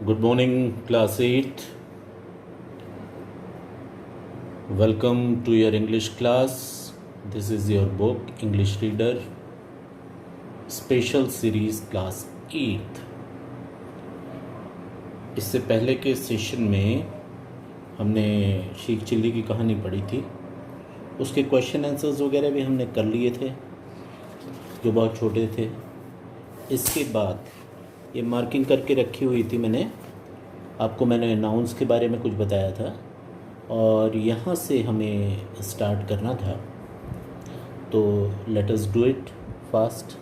Good morning, class 8. Welcome to your English class. This is your book, English Reader, Special Series, Class 8. इससे पहले के session में हमने Sikh chilli की कहानी पढ़ी थी। उसके क्वेश्चन आंसर्स वगैरह भी हमने कर लिए थे, जो बहुत छोटे थे। इसके बाद ये मार्किंग करके रखी हुई थी मैंने नाउन्स के बारे में कुछ बताया था और यहाँ से हमें स्टार्ट करना था, तो let us do it fast.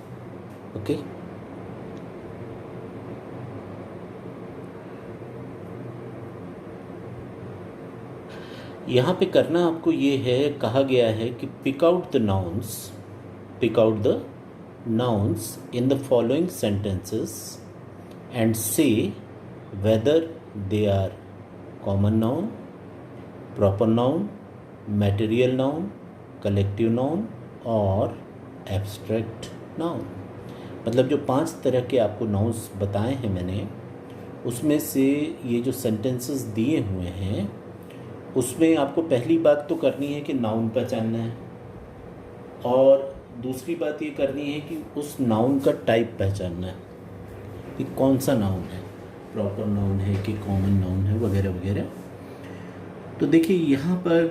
Okay, यहाँ पे करना आपको ये है, कहा गया है कि pick out the nouns in the following sentences and say whether they are common noun, proper noun, material noun, collective noun और abstract noun। मतलब जो 5 तरह के आपको नाउन्स बताए हैं मैंने, उसमें से ये जो सेंटेंसेस दिए हुए हैं उसमें आपको पहली बात तो करनी है कि नाउन पहचानना है, और दूसरी बात ये करनी है कि उस नाउन का टाइप पहचानना है कि कौन सा नाउन है, प्रॉपर नाउन है कि कॉमन नाउन है, वगैरह वगैरह। तो देखिए यहाँ पर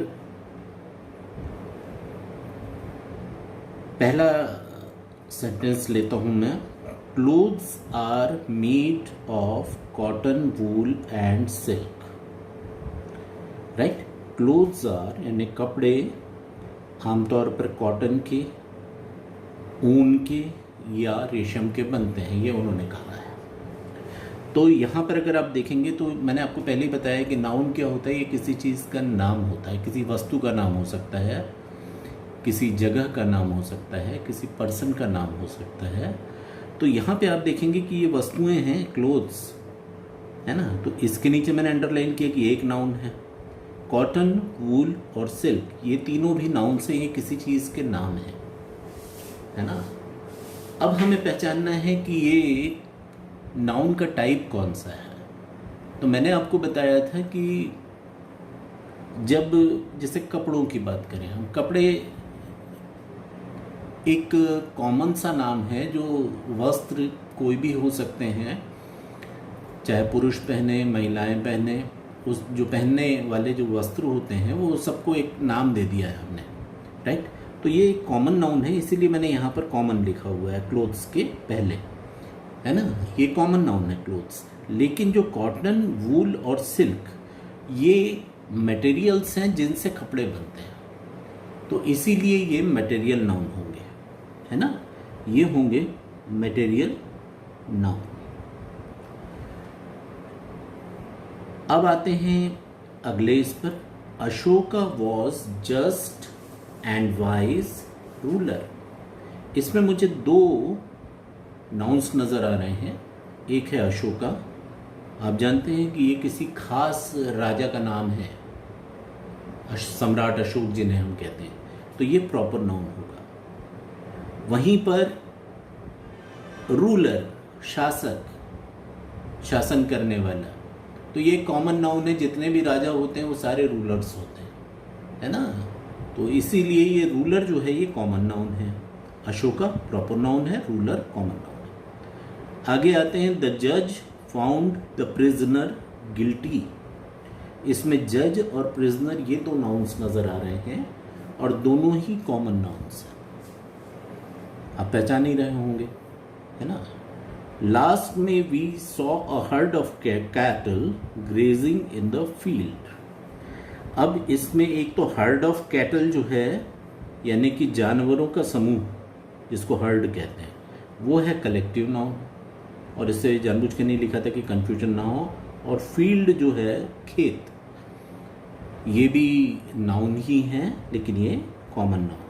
पहला सेंटेंस लेता हूँ मैं। Clothes are made of cotton, wool and silk. Right, clothes are यानी कपड़े आमतौर पर कॉटन के, ऊन के या रेशम के बनते हैं, ये उन्होंने कहा है। तो यहाँ पर अगर आप देखेंगे तो मैंने आपको पहले ही बताया कि नाउन क्या होता है। ये किसी चीज़ का नाम होता है, किसी वस्तु का नाम हो सकता है, किसी जगह का नाम हो सकता है, किसी पर्सन का नाम हो सकता है। तो यहाँ पे आप देखेंगे कि ये वस्तुएं हैं, क्लोथ्स है ना। तो इसके नीचे मैंने अंडरलाइन किया कि एक नाउन है। कॉटन, वूल और सिल्क, ये तीनों भी नाउन से, ये किसी चीज़ के नाम है ना। अब हमें पहचानना है कि ये नाउन का टाइप कौन सा है। तो मैंने आपको बताया था कि जब जैसे कपड़ों की बात करें, हम कपड़े एक कॉमन सा नाम है, जो वस्त्र कोई भी हो सकते हैं, चाहे पुरुष पहने, महिलाएं पहने, उस जो पहनने वाले जो वस्त्र होते हैं वो सबको एक नाम दे दिया है हमने। राइट, तो ये एक कॉमन नाउन है, इसीलिए मैंने यहाँ पर कॉमन लिखा हुआ है क्लोथ्स के पहले, है ना। ये कॉमन नाउन है क्लोथ्स। लेकिन जो कॉटन, वूल और सिल्क, ये मटेरियल्स हैं जिनसे कपड़े बनते हैं, तो इसीलिए ये मटेरियल नाउन होंगे, है ना। ये होंगे मटेरियल नाउन। अब आते हैं अगले इस पर। Ashoka was just and wise ruler. इसमें मुझे 2 नाउन्स नज़र आ रहे हैं। एक है अशोका, आप जानते हैं कि ये किसी खास राजा का नाम है, सम्राट अशोक जिन्हें हम कहते हैं, तो ये प्रॉपर नाउन होगा। वहीं पर रूलर, शासक, शासन करने वाला, तो ये कॉमन नाउन है। जितने भी राजा होते हैं वो सारे रूलर्स होते हैं, है ना। तो इसीलिए ये रूलर जो है ये कॉमन नाउन है। अशोका प्रॉपर नाउन है, रूलर कॉमन नाउन है। आगे आते हैं, द जज फाउंड द प्रिजनर गिल्टी। इसमें जज और प्रिजनर ये 2 नाउन्स नजर आ रहे हैं और दोनों ही कॉमन नाउन्स हैं। आप पहचान ही रहे होंगे, है ना। लास्ट में we saw a herd of cattle grazing in the field. अब इसमें एक तो हर्ड ऑफ कैटल जो है, यानी कि जानवरों का समूह, जिसको हर्ड कहते हैं, वो है कलेक्टिव नाउन, और इससे जानबूझ के नहीं लिखा था कि कंफ्यूजन ना हो। और फील्ड जो है, खेत, ये भी नाउन ही है, लेकिन ये कॉमन नाउन,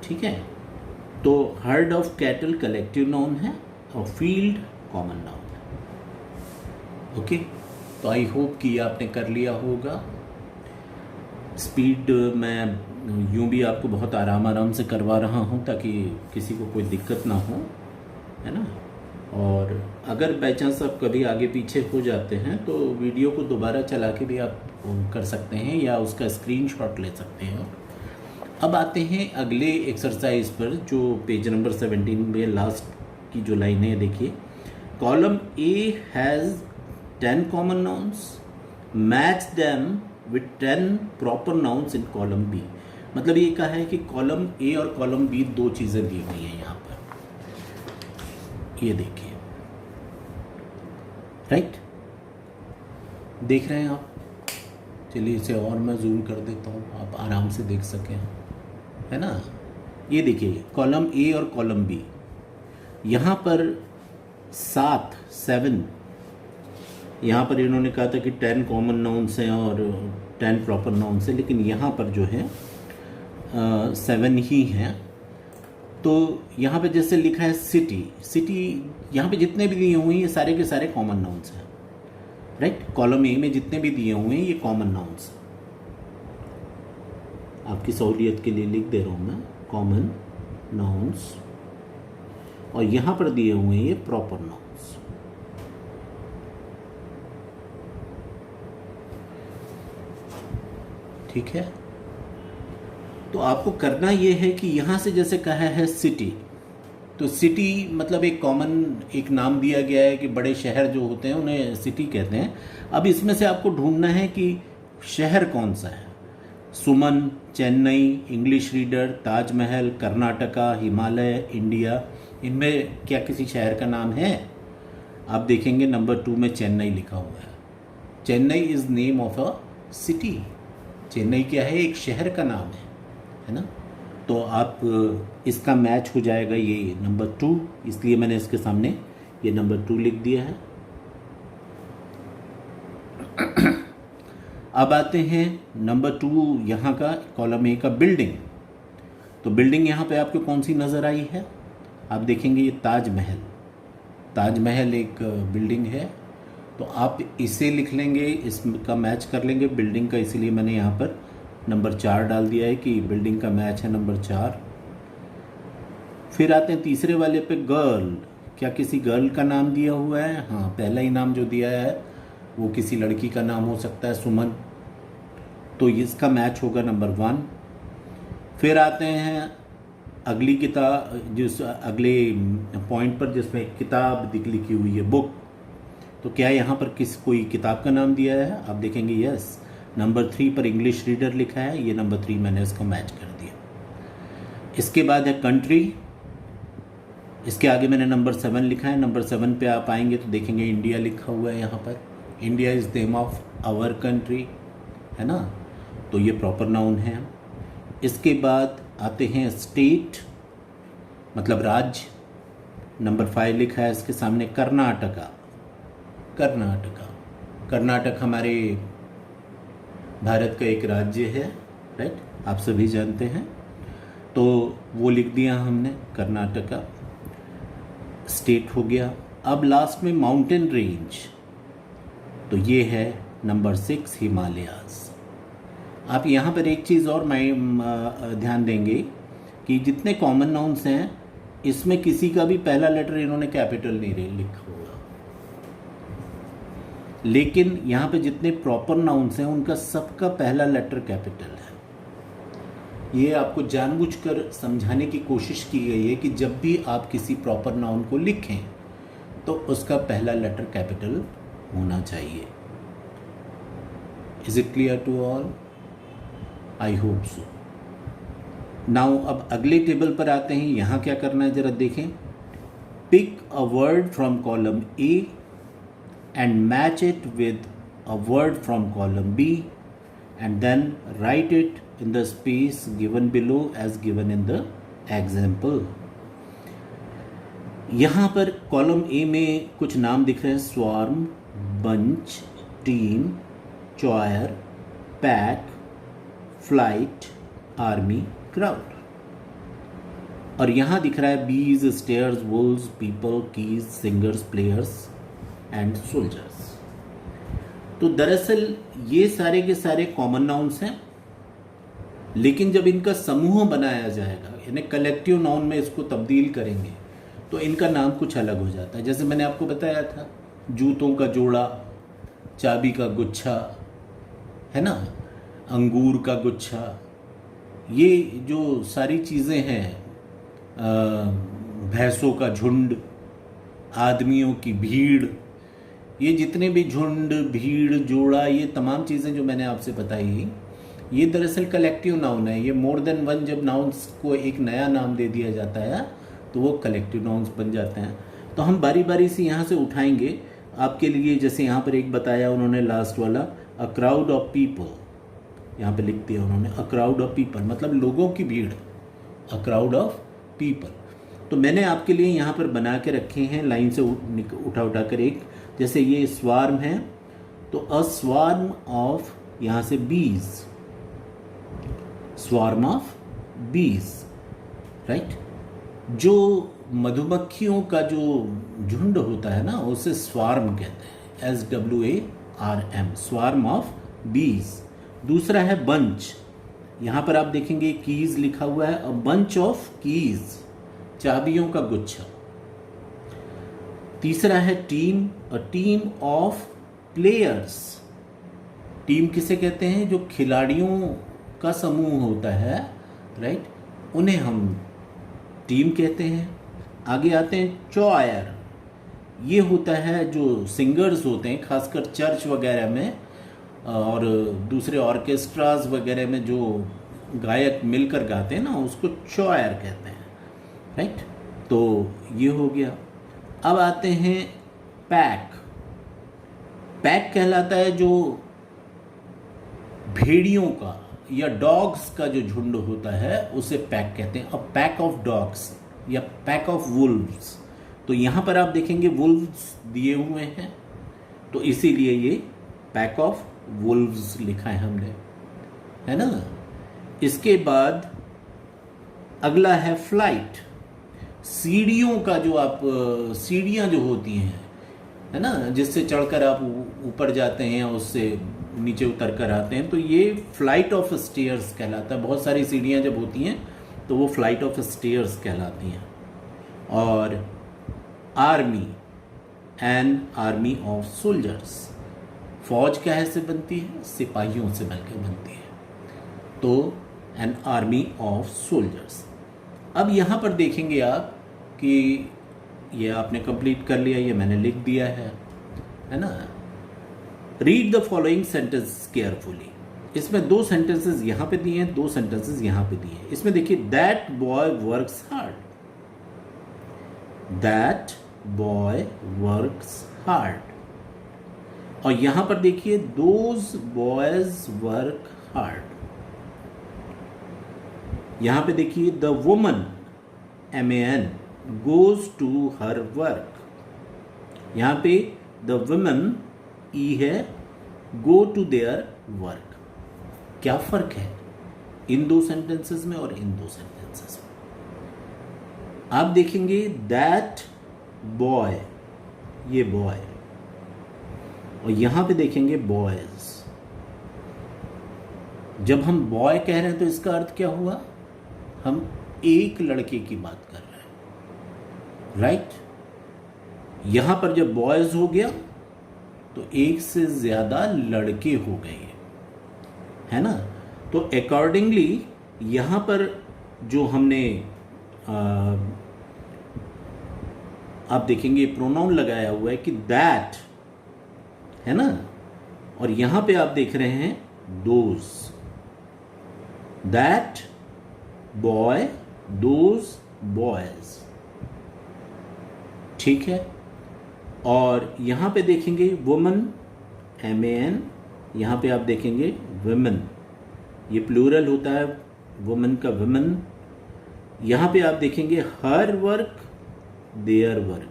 ठीक है। तो heard of cattle collective noun है और फील्ड कॉमन नाउन है। ओके, तो आई होप कि आपने कर लिया होगा। स्पीड मैं यूं भी आपको बहुत आराम से करवा रहा हूं ताकि किसी को कोई दिक्कत ना हो, है ना। और अगर बाई चांस आप कभी आगे पीछे हो जाते हैं तो वीडियो को दोबारा चला के भी आप कर सकते हैं या उसका स्क्रीनशॉट ले सकते हैं। अब आते हैं अगले एक्सरसाइज पर, जो पेज नंबर 17 में लास्ट की जो लाइन है, देखिए, column A has 10 common nouns, match them with 10 proper nouns in column B. मतलब ये कहा है कि कॉलम ए और कॉलम बी दो चीज़ें दी हुई हैं यहाँ पर, ये देखिए, राइट, देख रहे हैं आप। चलिए इसे और मैं जूम कर देता हूँ, आप आराम से देख सकें, है ना। ये देखिए कॉलम ए और कॉलम बी, यहाँ पर 7 यहाँ पर इन्होंने कहा था कि 10 कॉमन नाउन्स हैं और 10 प्रॉपर नाउन्स हैं, लेकिन यहाँ पर जो है 7 ही हैं। तो यहाँ पे जैसे लिखा है सिटी, यहाँ पे जितने भी दिए हुए हैं ये सारे के सारे कॉमन नाउन्स हैं, राइट। कॉलम ए में जितने भी दिए हुए हैं ये कॉमन नाउन्स हैं। आपकी सहूलियत के लिए लिख दे रहा हूँ मैं, कॉमन नाउन्स, और यहाँ पर दिए हुए हैं ये प्रॉपर नाउन्स। ठीक है, तो आपको करना ये है कि यहाँ से जैसे कहा है सिटी, तो सिटी मतलब एक कॉमन एक नाम दिया गया है कि बड़े शहर जो होते हैं उन्हें सिटी कहते हैं। अब इसमें से आपको ढूंढना है कि शहर कौन सा है। सुमन, Chennai, English reader, Taj Mahal, Karnataka, Himalaya, India, इनमें क्या किसी शहर का नाम है? आप देखेंगे नंबर 2 में चेन्नई लिखा हुआ है। Chennai is name of a city. Chennai क्या है? एक शहर का नाम है ना। तो आप इसका मैच हो जाएगा ये नंबर 2, इसलिए मैंने इसके सामने ये नंबर 2 लिख दिया है। अब आते हैं नंबर 2 यहाँ का, कॉलम ए का, बिल्डिंग। तो बिल्डिंग यहाँ पे आपको कौन सी नज़र आई है? आप देखेंगे ये ताजमहल, ताजमहल एक बिल्डिंग है। तो आप इसे लिख लेंगे, इसका मैच कर लेंगे बिल्डिंग का, इसीलिए मैंने यहाँ पर नंबर 4 डाल दिया है कि बिल्डिंग का मैच है नंबर 4। फिर आते हैं तीसरे वाले पे, गर्ल। क्या किसी गर्ल का नाम दिया हुआ है? हाँ, पहला ही नाम जो दिया है वो किसी लड़की का नाम हो सकता है, सुमन, तो इसका मैच होगा नंबर 1। फिर आते हैं अगली किताब, जिस अगले पॉइंट पर जिसमें किताब लिखी हुई है, बुक। तो क्या यहाँ पर कोई किताब का नाम दिया है? आप देखेंगे यस, नंबर 3 पर इंग्लिश रीडर लिखा है, ये नंबर 3 मैंने इसको मैच कर दिया। इसके बाद है कंट्री, इसके आगे मैंने नंबर 7 लिखा है। नंबर 7 पे आप आएंगे तो देखेंगे इंडिया लिखा हुआ है यहाँ पर। India is name of our country, है ना, तो ये प्रॉपर नाउन है। इसके बाद आते हैं स्टेट, मतलब राज्य। नंबर 5 लिखा है इसके सामने कर्नाटका। कर्नाटक हमारे भारत का एक राज्य है, राइट, आप सभी जानते हैं। तो वो लिख दिया हमने, कर्नाटका, स्टेट हो गया। अब लास्ट में माउंटेन रेंज, तो ये है नंबर 6, हिमालयाज़। आप यहाँ पर एक चीज़ और मैं ध्यान देंगे कि जितने कॉमन नाउन्स हैं इसमें किसी का भी पहला लेटर इन्होंने कैपिटल नहीं लिखा हुआ, लेकिन यहाँ पे जितने प्रॉपर नाउन्स हैं उनका सबका पहला लेटर कैपिटल है। ये आपको जानबूझकर समझाने की कोशिश की गई है कि जब भी आप किसी प्रॉपर नाउन को लिखें तो उसका पहला लेटर कैपिटल होना चाहिए। Is it clear to all? I hope so. Now अब अगले टेबल पर आते हैं। यहाँ क्या करना है जरा देखें। Pick a word from column A and match it with a word from column B and then write it in the space given below as given in the example. यहाँ पर कॉलम ए में कुछ नाम दिख रहे हैं, swarm, bunch, team, choir, pack, flight, army, crowd. और यहाँ दिख रहा है bees, stairs, wolves, people, keys, singers, players and soldiers. तो दरअसल ये सारे के सारे कॉमन नाउन्स हैं, लेकिन जब इनका समूह बनाया जाएगा, यानी कलेक्टिव नाउन में इसको तब्दील करेंगे, तो इनका नाम कुछ अलग हो जाता है। जैसे मैंने आपको बताया था, जूतों का जोड़ा, चाबी का गुच्छा, है ना, अंगूर का गुच्छा, ये जो सारी चीज़ें हैं, भैंसों का झुंड, आदमियों की भीड़, ये जितने भी झुंड, भीड़, जोड़ा, ये तमाम चीज़ें जो मैंने आपसे बताई, ये दरअसल कलेक्टिव नाउन है। ये मोर देन वन जब नाउन्स को एक नया नाम दे दिया जाता है तो वो कलेक्टिव नाउन्स बन जाते हैं। तो हम बारी बारी से यहाँ से उठाएंगे आपके लिए। जैसे यहाँ पर एक बताया उन्होंने लास्ट वाला, अ क्राउड ऑफ पीपल, यहाँ पे लिख दिया उन्होंने अ क्राउड ऑफ पीपल, मतलब लोगों की भीड़, अ क्राउड ऑफ पीपल। तो मैंने आपके लिए यहाँ पर बना के रखे हैं लाइन से उठा उठा कर एक, जैसे ये स्वार्म है तो अ स्वार्म ऑफ, यहाँ से बीज, स्वार्म ऑफ बीज, राइट। जो मधुमक्खियों का जो झुंड होता है ना उसे स्वार्म कहते हैं, SWARM, स्वार्म ऑफ बीज। दूसरा है बंच, यहाँ पर आप देखेंगे कीज लिखा हुआ है, अ बंच ऑफ कीज, चाबियों का गुच्छा। तीसरा है team, a team of players. Team किसे कहते हैं? जो खिलाड़ियों का समूह होता है, राइट, उन्हें हम टीम कहते हैं। आगे आते हैं चॉयर, ये होता है जो सिंगर्स होते हैं, खासकर चर्च वगैरह में और दूसरे ऑर्केस्ट्राज वगैरह में जो गायक मिलकर गाते हैं ना, उसको चॉयर कहते हैं, राइट। तो ये हो गया। अब आते हैं पैक। पैक कहलाता है जो भेड़ियों का या डॉग्स का जो झुंड होता है उसे पैक कहते हैं, अ पैक ऑफ डॉग्स या पैक ऑफ वुल्व्स। तो यहाँ पर आप देखेंगे वुल्व्स दिए हुए हैं, तो इसीलिए ये पैक ऑफ वुल्व्स लिखा है हमने, है ना। इसके बाद अगला है फ्लाइट। सीढ़ियों का जो आप, सीढ़ियाँ जो होती हैं, है ना, जिससे चढ़कर आप ऊपर जाते हैं या उससे नीचे उतर कर आते हैं, तो ये फ्लाइट ऑफ स्टेयर्स कहलाता है। बहुत सारी सीढ़ियाँ जब होती हैं तो वो फ्लाइट ऑफ स्टेयर्स कहलाती हैं। और army, an army of soldiers, फौज क्या है से बनती है? सिपाहियों से मिलकर बनती है, तो एन आर्मी ऑफ सोल्जर्स। अब यहाँ पर देखेंगे आप कि ये आपने कंप्लीट कर लिया, ये मैंने लिख दिया है ना। Read the following sentence carefully. इसमें 2 सेंटेंसेस यहाँ पे दिए हैं, 2 सेंटेंसेस यहाँ पे दिए हैं। इसमें देखिए, that boy works hard, that boy works hard. और यहां पर देखिए, दोज बॉयज वर्क हार्ड। यहां पे देखिए, the woman, MAN, goes to her work. यहां पे द वुमन ई है, गो टू देयर वर्क। क्या फर्क है इन 2 सेंटेंसेस में और इन 2 सेंटेंसेस में? आप देखेंगे दैट बॉय, ये बॉय, और यहां पे देखेंगे बॉयज। जब हम बॉय कह रहे हैं तो इसका अर्थ क्या हुआ? हम एक लड़के की बात कर रहे हैं, राइट। यहां पर जब बॉयज हो गया तो एक से ज्यादा लड़के हो गए, है ना। तो अकॉर्डिंगली यहां पर जो हमने आप देखेंगे प्रोनाउन लगाया हुआ है कि दैट, है ना, और यहां पे आप देख रहे हैं those, that boy, those boys, ठीक है। और यहां पे देखेंगे वुमन, MAN, यहां पे आप देखेंगे वुमेन, ये प्लूरल होता है वुमन का, वुमेन। यहां पे आप देखेंगे हर वर्क, देयर वर्क,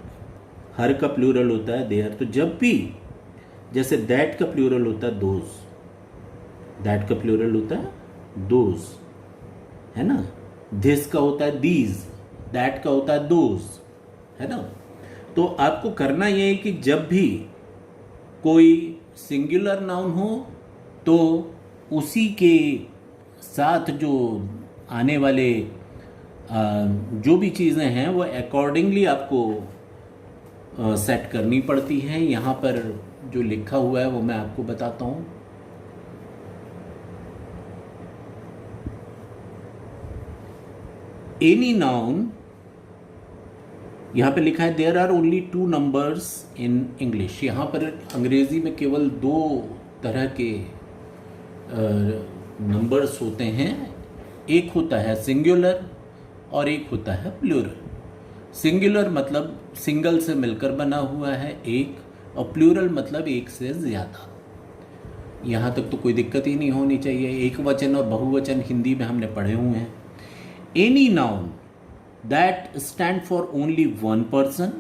हर का प्लूरल होता है देयर। तो जब भी, जैसे दैट का प्लूरल होता है दोज, दैट का प्लूरल होता है दोज, है ना। दिस का होता है दीज, दैट का होता है दोज, है ना। तो आपको करना यह है कि जब भी कोई सिंगुलर नाउन हो तो उसी के साथ जो आने वाले जो भी चीज़ें हैं वो अकॉर्डिंगली आपको सेट करनी पड़ती हैं। यहाँ पर जो लिखा हुआ है वो मैं आपको बताता हूँ। एनी नाउन, यहाँ पे लिखा है there are only 2 numbers in English. यहाँ पर अंग्रेजी में केवल 2 तरह के नंबर्स होते हैं। एक होता है सिंगुलर और एक होता है प्लूरल। सिंगुलर मतलब सिंगल से मिलकर बना हुआ है एक, और प्लूरल मतलब एक से ज़्यादा। यहाँ तक तो कोई दिक्कत ही नहीं होनी चाहिए। एक वचन और बहुवचन हिंदी में हमने पढ़े हुए हैं। Any noun that stand for only one person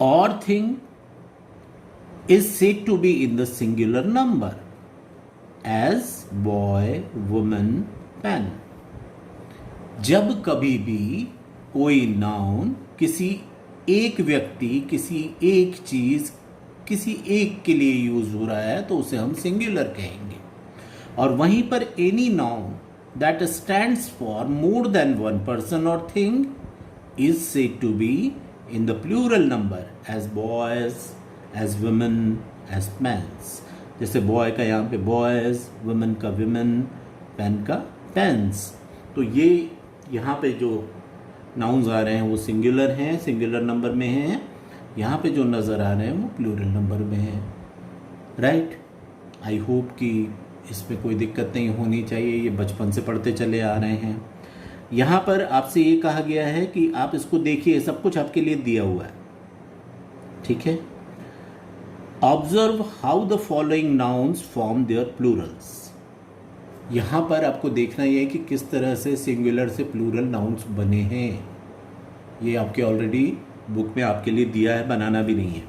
or thing is said to be in the singular number, as boy, woman, pen. जब कभी भी कोई नाउन किसी एक व्यक्ति, किसी एक चीज, किसी एक के लिए यूज हो रहा है तो उसे हम सिंगुलर कहेंगे। और वहीं पर any noun that stands for more than one person or thing is said to be in the plural number, as boys, as women, as pens. जैसे boy का यहाँ पे boys, women का women, pen का pens। तो ये यहाँ पे जो nouns आ रहे हैं वो सिंगुलर हैं, सिंगुलर नंबर में हैं। यहाँ पे जो नज़र आ रहे हैं वो प्लूरल नंबर में हैं। राइट, आई होप कि इसमें कोई दिक्कत नहीं होनी चाहिए। ये बचपन से पढ़ते चले आ रहे हैं। यहाँ पर आपसे ये कहा गया है कि आप इसको देखिए, सब कुछ आपके लिए दिया हुआ है, ठीक है। Observe how the following nouns form their plurals. यहाँ पर आपको देखना ये है कि किस तरह से सिंगुलर से प्लूरल नाउन्स बने हैं। ये आपके ऑलरेडी बुक में आपके लिए दिया है, बनाना भी नहीं है।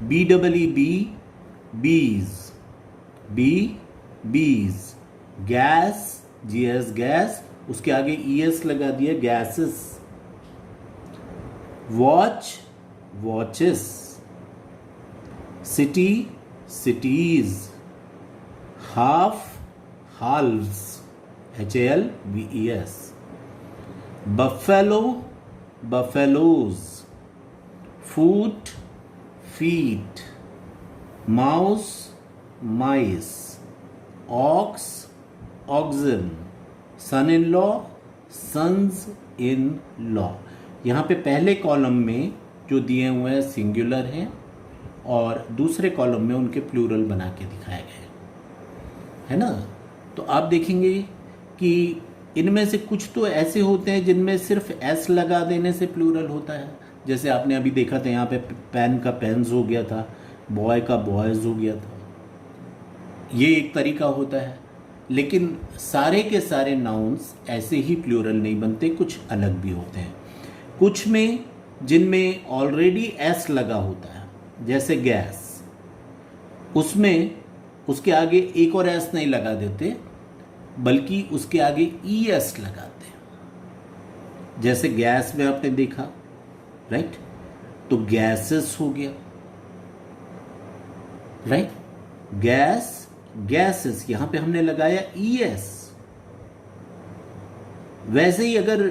BEE, बीज, बीज, गैस, GS गैस, उसके आगे ES लगा दिया, gases. Watch, watches. City, cities. Half, halves, HALVES। Buffalo, buffaloes. Foot, feet. Mouse, mice. Ox, oxen. Son in law, sons in law. यहाँ पे पहले कॉलम में जो दिए हुए हैं सिंगुलर हैं और दूसरे कॉलम में उनके प्लूरल बना के दिखाए गए है ना। तो आप देखेंगे कि इनमें से कुछ तो ऐसे होते हैं जिनमें सिर्फ एस लगा देने से प्लूरल होता है। जैसे आपने अभी देखा था, यहाँ पे पेन का पेन्स हो गया था, बॉय का बॉयज हो गया था। ये एक तरीका होता है, लेकिन सारे के सारे नाउन्स ऐसे ही प्लूरल नहीं बनते, कुछ अलग भी होते हैं। कुछ में जिनमें ऑलरेडी एस लगा होता है, जैसे गैस, उसमें उसके आगे एक और एस नहीं लगा देते, बल्कि उसके आगे ES लगाते हैं। जैसे गैस में आपने देखा, राइट, तो गैसेस हो गया, राइट, गैस, गैसेस, यहां पे हमने लगाया ES। वैसे ही अगर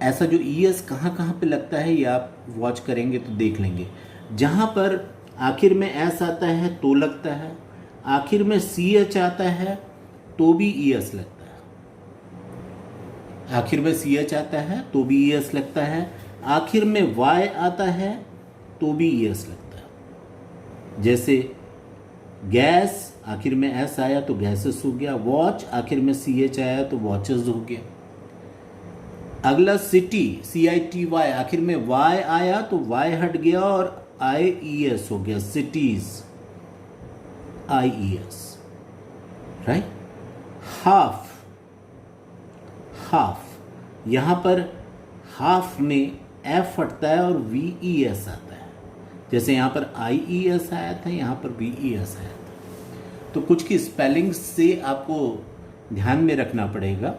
ऐसा जो ES कहां पे लगता है, ये आप वॉच करेंगे तो देख लेंगे। जहां पर आखिर में S आता है तो लगता है, आखिर में CH आता है तो भी ES लगता है, आखिर में CH आता है तो भी ES लगता है, आखिर में Y आता है तो भी ES लगता है। जैसे गैस, आखिर में S आया तो गैसेस हो गया। वॉच, आखिर में CH आया तो वॉचेस हो गया। अगला सिटी, CITY, आखिर में Y आया तो Y हट गया और IES हो गया, cities, IES, right. Half, half, यहां पर हाफ में F हटता है और VES आता है। जैसे यहां पर IES आया था, यहां पर VES आया था। तो कुछ की स्पेलिंग से आपको ध्यान में रखना पड़ेगा।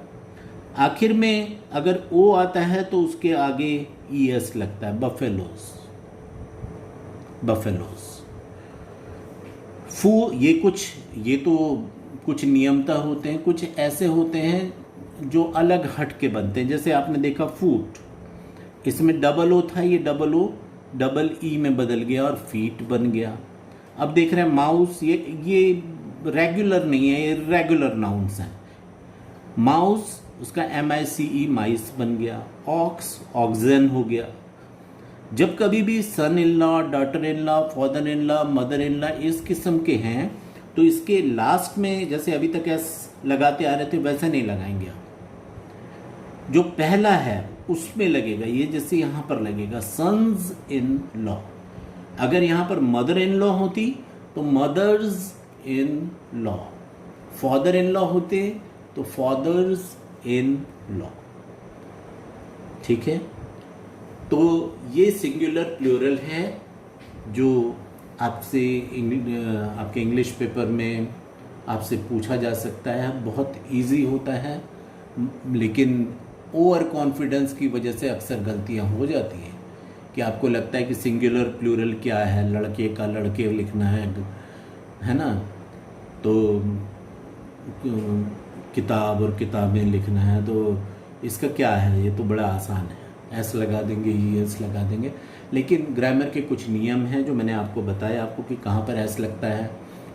आखिर में अगर O आता है तो उसके आगे ES लगता है, बफेलोस, बफेलोस। ये तो कुछ नियमता होते हैं, कुछ ऐसे होते हैं जो अलग हट के बनते हैं, जैसे आपने देखा फूट, इसमें डबल ओ था, ये डबल ओ डबल ई में बदल गया और फीट बन गया। अब देख रहे हैं माउस, ये रेगुलर नहीं है, ये इर्रेगुलर नाउन्स हैं। माउस, उसका MICE माइस बन गया। ऑक्स, ऑक्सन हो गया। जब कभी भी son in law, daughter in law, father in law, mother in law इस किस्म के हैं तो इसके लास्ट में जैसे अभी तक एस लगाते आ रहे थे वैसे नहीं लगाएंगे आप। जो पहला है उसमें लगेगा, ये जैसे यहां पर लगेगा सन्स इन लॉ। अगर यहां पर मदर इन लॉ होती तो mother's in law, father in law होते तो फादर्स इन लॉ। ठीक है, तो ये सिंगुलर प्लूरल है जो आपसे आपके इंग्लिश पेपर में आपसे पूछा जा सकता है। बहुत इजी होता है, लेकिन ओवर कॉन्फिडेंस की वजह से अक्सर गलतियां हो जाती हैं कि आपको लगता है कि सिंगुलर प्लूरल क्या है, लड़के का लड़के लिखना है ना, तो किताब और किताबें लिखना है, तो इसका क्या है, ये तो बड़ा आसान है, एस लगा देंगे, ES लगा देंगे। लेकिन ग्रामर के कुछ नियम हैं जो मैंने आपको बताया आपको कि कहाँ पर एस लगता है,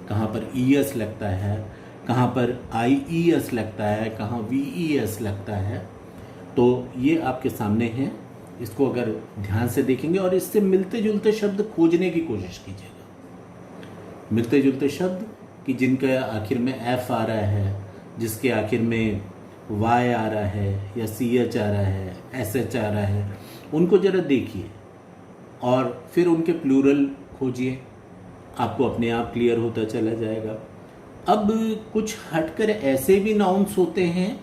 कहाँ पर ES लगता है, कहाँ पर IES लगता है, कहाँ VES लगता है। तो ये आपके सामने हैं, इसको अगर ध्यान से देखेंगे और इससे मिलते जुलते शब्द खोजने की कोशिश कीजिएगा। मिलते जुलते शब्द कि जिनका आखिर में F आ रहा है, जिसके आखिर में Y आ रहा है या CH आ रहा है, SH आ रहा है, उनको जरा देखिए और फिर उनके प्लूरल खोजिए, आपको अपने आप क्लियर होता चला जाएगा। अब कुछ हटकर ऐसे भी नाउन्स होते हैं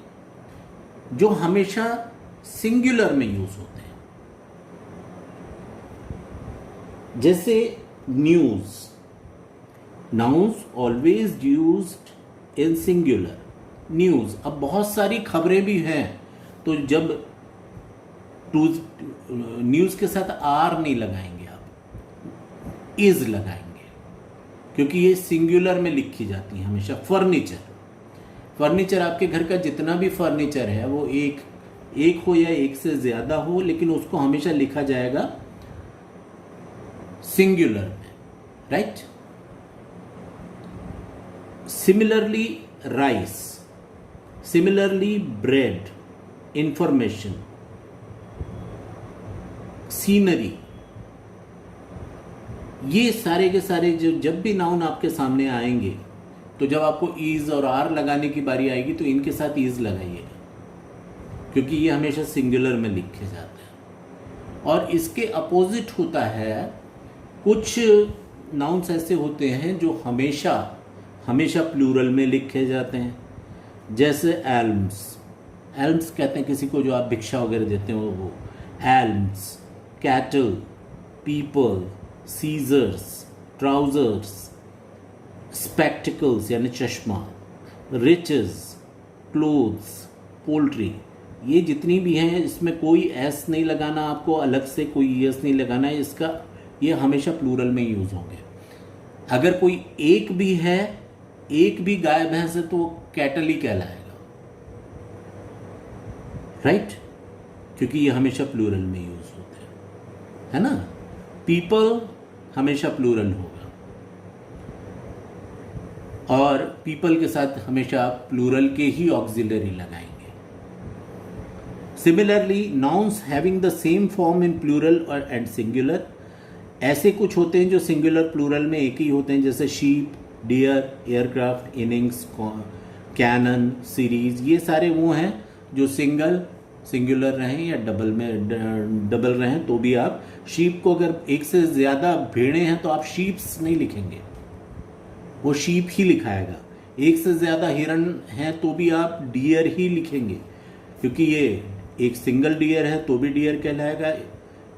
जो हमेशा सिंगुलर में यूज होते हैं, जैसे news. Nouns always used in singular. News, अब बहुत सारी खबरें भी हैं तो जब न्यूज के साथ आर नहीं लगाएंगे आप, इज लगाएंगे, क्योंकि ये सिंगुलर में लिखी जाती है हमेशा। फर्नीचर, आपके घर का जितना भी फर्नीचर है वो एक हो या एक से ज्यादा हो, लेकिन उसको हमेशा लिखा जाएगा सिंगुलर में, right. Similarly rice, similarly bread, information, scenery, ये सारे के सारे जब भी नाउन आपके सामने आएंगे तो जब आपको ईज और आर लगाने की बारी आएगी तो इनके साथ ईज लगाइएगा, क्योंकि ये हमेशा सिंगुलर में लिखे जाते हैं। और इसके अपोजिट होता है, कुछ नाउन्स ऐसे होते हैं जो हमेशा प्लूरल में लिखे जाते हैं, जैसे एल्म्स कहते हैं किसी को जो आप भिक्षा वगैरह देते हो वो alms. Cattle, people, scissors, trousers, spectacles यानी चश्मा, रिचेस, क्लोथ्स, पोल्ट्री, ये जितनी भी हैं इसमें कोई एस नहीं लगाना आपको, अलग से कोई एस नहीं लगाना है, इसका ये हमेशा प्लूरल में यूज होंगे। अगर कोई एक भी है, एक भी गाय भैंस है तो कैटल ही कहलाएगा, राइट, क्योंकि ये हमेशा प्लूरल में यूज होते हैं, है ना। पीपल हमेशा प्लूरल होगा और पीपल के साथ हमेशा प्लूरल के ही ऑक्सिलरी लगाएंगे। Similarly nouns having the same form in plural और एंड सिंगुलर, ऐसे कुछ होते हैं जो सिंगुलर प्लूरल में एक ही होते हैं, जैसे sheep, deer, aircraft, innings, cannon, series, ये सारे वो हैं जो सिंगुलर रहें या डबल रहें तो भी आप शीप को, अगर एक से ज़्यादा भेड़ें हैं तो आप शीप्स नहीं लिखेंगे, वो शीप ही लिखाएगा। एक से ज़्यादा हिरन हैं तो भी आप डियर ही लिखेंगे, क्योंकि ये एक सिंगल डियर है तो भी डियर कहलाएगा।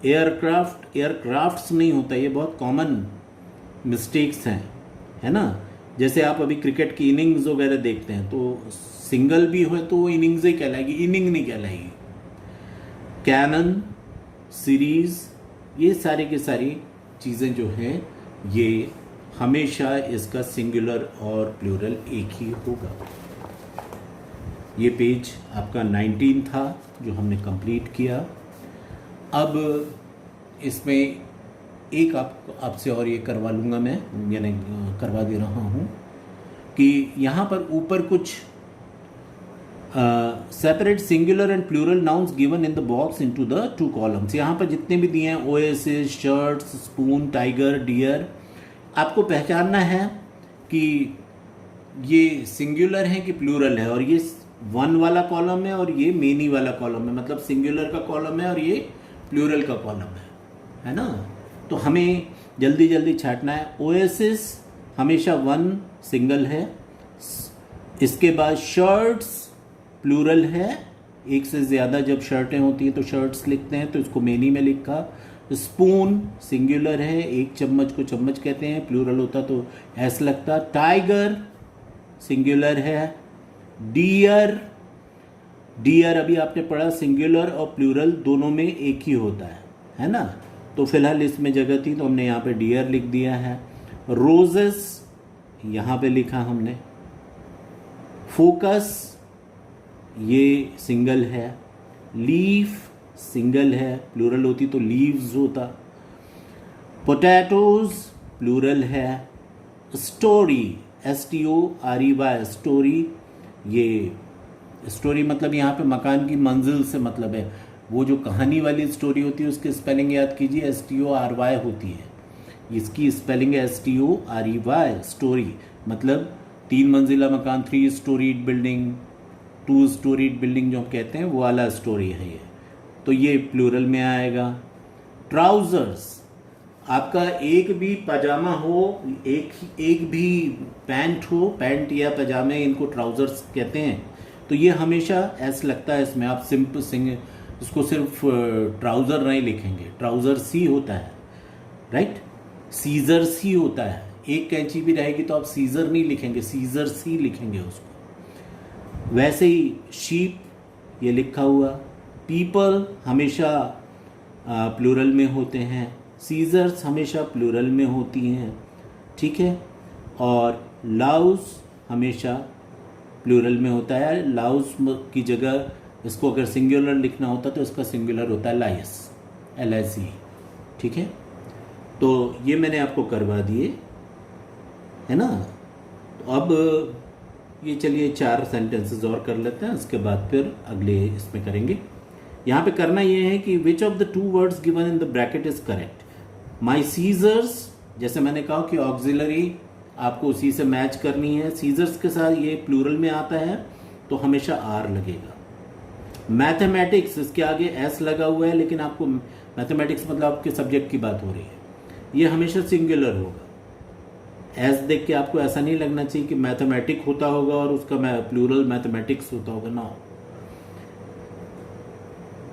एयरक्राफ्ट्स नहीं होता, ये बहुत कॉमन मिस्टेक्स हैं, है ना। जैसे आप अभी क्रिकेट की इनिंग्स वगैरह देखते हैं तो सिंगल भी हो तो वो इनिंग्स ही कहलाएगी, इनिंग नहीं कहलाएगी। कैनन, सीरीज, ये सारी की सारी चीज़ें जो हैं ये हमेशा इसका सिंगुलर और प्लूरल एक ही होगा। ये पेज आपका 19 था जो हमने कंप्लीट किया। अब इसमें एक आपसे और ये करवा लूँगा मैं, यानी करवा दे रहा हूँ कि यहाँ पर ऊपर कुछ separate singular and plural nouns given in the box into the 2 columns. यहाँ पर जितने भी दिए हैं oasis, shirts, spoon, tiger, deer, आपको पहचानना है कि ये सिंगुलर है कि प्लूरल है, और ये 1 वाला कॉलम है और ये मेनी वाला कॉलम है, मतलब सिंगुलर का कॉलम है और ये प्लूरल का कॉलम है ना। तो हमें जल्दी जल्दी छांटना है। ओएसिस हमेशा 1 सिंगल है, इसके बाद शर्ट्स प्लूरल है, एक से ज़्यादा जब शर्टें होती हैं तो शर्ट्स लिखते हैं, तो इसको मेनी में लिखा। स्पून सिंगुलर है, एक चम्मच को चम्मच कहते हैं, प्लूरल होता तो एस लगता। टाइगर सिंगुलर है। डियर अभी आपने पढ़ा सिंगुलर और प्लूरल दोनों में एक ही होता है ना। तो फिलहाल इसमें जगह थी तो हमने यहाँ पे डियर लिख दिया है। रोजेस यहाँ पे लिखा हमने। फोकस ये सिंगल है। लीफ सिंगल है, प्लूरल होती तो लीव्स होता। पोटैटोज प्लूरल है। स्टोरी STORY स्टोरी, ये स्टोरी मतलब यहाँ पे मकान की मंजिल से मतलब है। वो जो कहानी वाली स्टोरी होती है उसकी स्पेलिंग याद कीजिए, STORY होती है। इसकी स्पेलिंग है STORY स्टोरी, मतलब 3 मंजिला मकान, 3 स्टोरीड बिल्डिंग, 2 स्टोरीड बिल्डिंग जो हम कहते हैं वो वाला स्टोरी है ये। तो ये प्लूरल में आएगा। ट्राउजर्स, आपका एक भी पजामा हो, एक भी पैंट हो, पैंट या पजामे इनको ट्राउजर्स कहते हैं, तो ये हमेशा ऐसा लगता है इसमें। आप सिंपल इसको सिर्फ ट्राउज़र नहीं लिखेंगे, ट्राउज़र्स ही होता है, राइट। सीजर्स ही होता है, एक कैंची भी रहेगी तो आप सीजर नहीं लिखेंगे, सीजर्स ही लिखेंगे उसको। वैसे ही शीप ये लिखा हुआ। पीपल हमेशा प्लूरल में होते हैं। सीजर्स हमेशा प्लूरल में होती हैं, ठीक है। और लाउस हमेशा प्लूरल में होता है। लाउस की जगह इसको अगर सिंगुलर लिखना होता तो इसका सिंगुलर होता है लाइस, LIC, ठीक है। तो ये मैंने आपको करवा दिए, है ना। तो अब ये चलिए 4 सेंटेंसेस और कर लेते हैं, उसके बाद फिर अगले इसमें करेंगे। यहाँ पे करना ये है कि which of the 2 words given in the bracket is correct. My scissors, जैसे मैंने कहा कि ऑक्सिलरी आपको उसी से मैच करनी है। सीजर्स के साथ ये प्लूरल में आता है तो हमेशा R लगेगा। मैथमेटिक्स, इसके आगे S लगा हुआ है, लेकिन आपको मैथमेटिक्स मतलब आपके सब्जेक्ट की बात हो रही है, ये हमेशा सिंगुलर होगा। S देख के आपको ऐसा नहीं लगना चाहिए कि मैथमेटिक होता होगा और उसका प्लूरल मैथमेटिक्स होता होगा ना।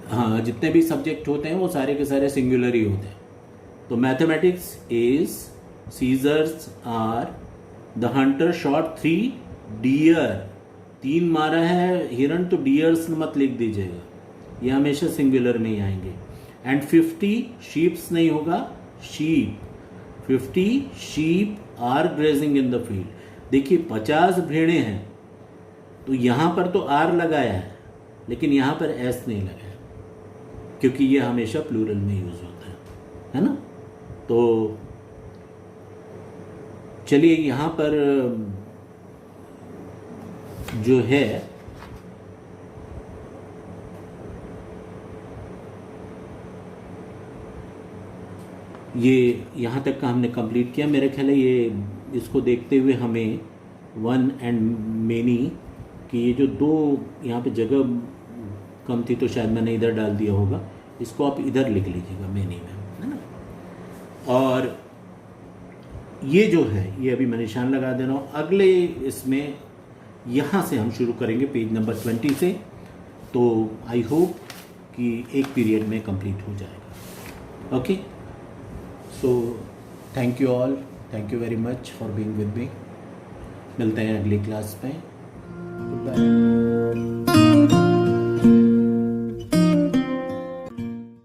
हाँ, जितने भी सब्जेक्ट होते हैं वो सारे के सारे सिंगुलर ही होते हैं। तो mathematics is, scissors are, the hunter shot 3 deer, 3 मारा है हिरण, तो डियर्स मत लिख दीजिएगा, ये हमेशा सिंगुलर में ही आएंगे। एंड 50 शीप्स नहीं होगा, sheep. 50 sheep are grazing in the field. देखिए 50 भेड़ें हैं, तो यहाँ पर तो R लगाया है, लेकिन यहाँ पर S नहीं लगाया, क्योंकि ये हमेशा प्लूरल में यूज होता है ना। तो चलिए यहाँ पर जो है ये यहाँ तक का हमने कंप्लीट किया। मेरे ख्याल है ये इसको देखते हुए हमें 1 एंड मेनी कि ये जो 2 यहाँ पे जगह कम थी तो शायद मैंने इधर डाल दिया होगा, इसको आप इधर लिख लीजिएगा मेनी में, है ना। और ये जो है ये अभी मैं निशान लगा दे रहा हूँ। अगले इसमें यहाँ से हम शुरू करेंगे पेज नंबर 20 से, तो आई होप कि एक पीरियड में कंप्लीट हो जाएगा। Okay, so thank you all, thank you very much for being with me. मिलते हैं अगली क्लास में। Good bye.